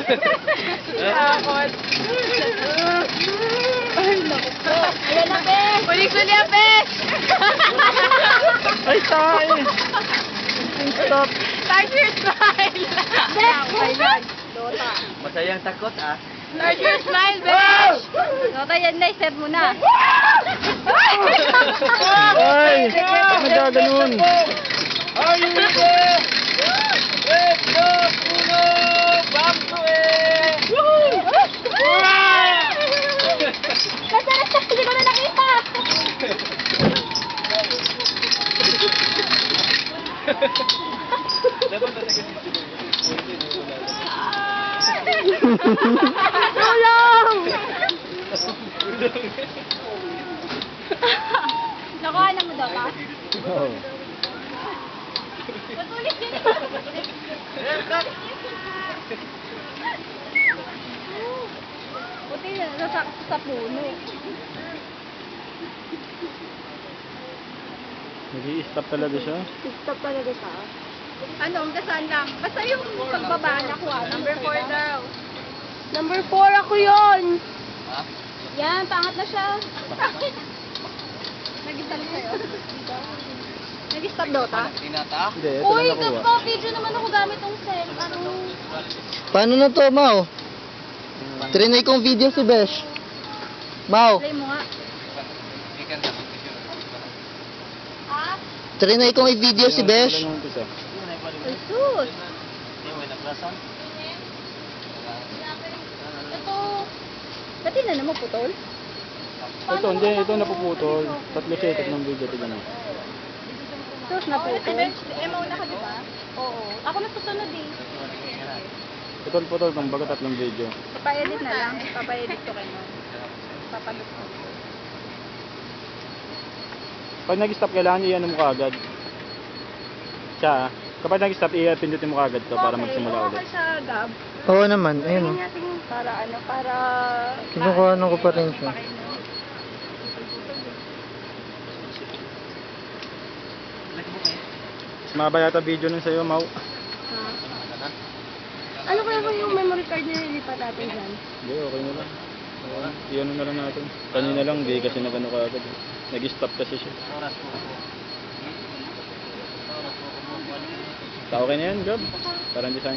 Takot. Ay, naku po. Ayan na, Bes. Ulit-ulit yan, Bes! Ay, tayo. Stop. Start your smile! Okay yan. Dota. Masayang takot ah. Start your smile, Bes! Dota yan na, set mo na. Ay, nagaganon. Are you ready? Let's go, Puno! Back to it! Nasarap, hindi ko na nakita. Dapat na taga Tulong! Nakuha na mo, Dota? Oo. Matulis din. Buti na nasakto sa puno. Nag-i-stop talaga siya. Stop talaga siya. Ano, dasaan lang. Basta yung pagbaba na kuha. Number 4 daw. Number 4 ako yon. Ha? Yan, pangat na siya. Nag-stop sa'yo? Nag-stop, Dota? Tinata? Hindi, ito Uy, na nakuha. nagpa-video naman ako gamit ng cell. Ano? Paano na to, Mau? Trinay kong video si Besh. Mau, Play mo nga. Ikan sa picture. Ah? trinay kong i-video si Besh. Wala nang umpisa. Ay, sus. May naklasan? Ito. Pati na naman putol. Ito, hindi. Ito napuputol. Tatlo siya, tatlong video. Tignan mo. Sus, naputol. Mauna ka, di ba? Oo. Ako na susunod eh. Putol-putol. Kumbaga tatlong video. Papa-edit na lang. Papa-edit ko kayo. Papadot ko. Pag nag-stop, kailangan i-ano mo kaagad. Siya, kapag nag-stop, i-pindutin mo kaagad to para magsimula ulit. Okay siya, Gab. Oo naman, ayun. Tingnan natin para ano, para... Kinukuhanan ko pa rin siya. Mas mahaba yata video nun sa'yo, Mau. Ano kaya ba yung memory card na nilipat natin dyan? Hindi, okay na lang. I-ano na lang natin. Kanina lang, di kasi nag-ano kaagad. Nag-stop kasi siya. Oras po ako. Oras po ako. Sa okay na yan, Gab. Parang design.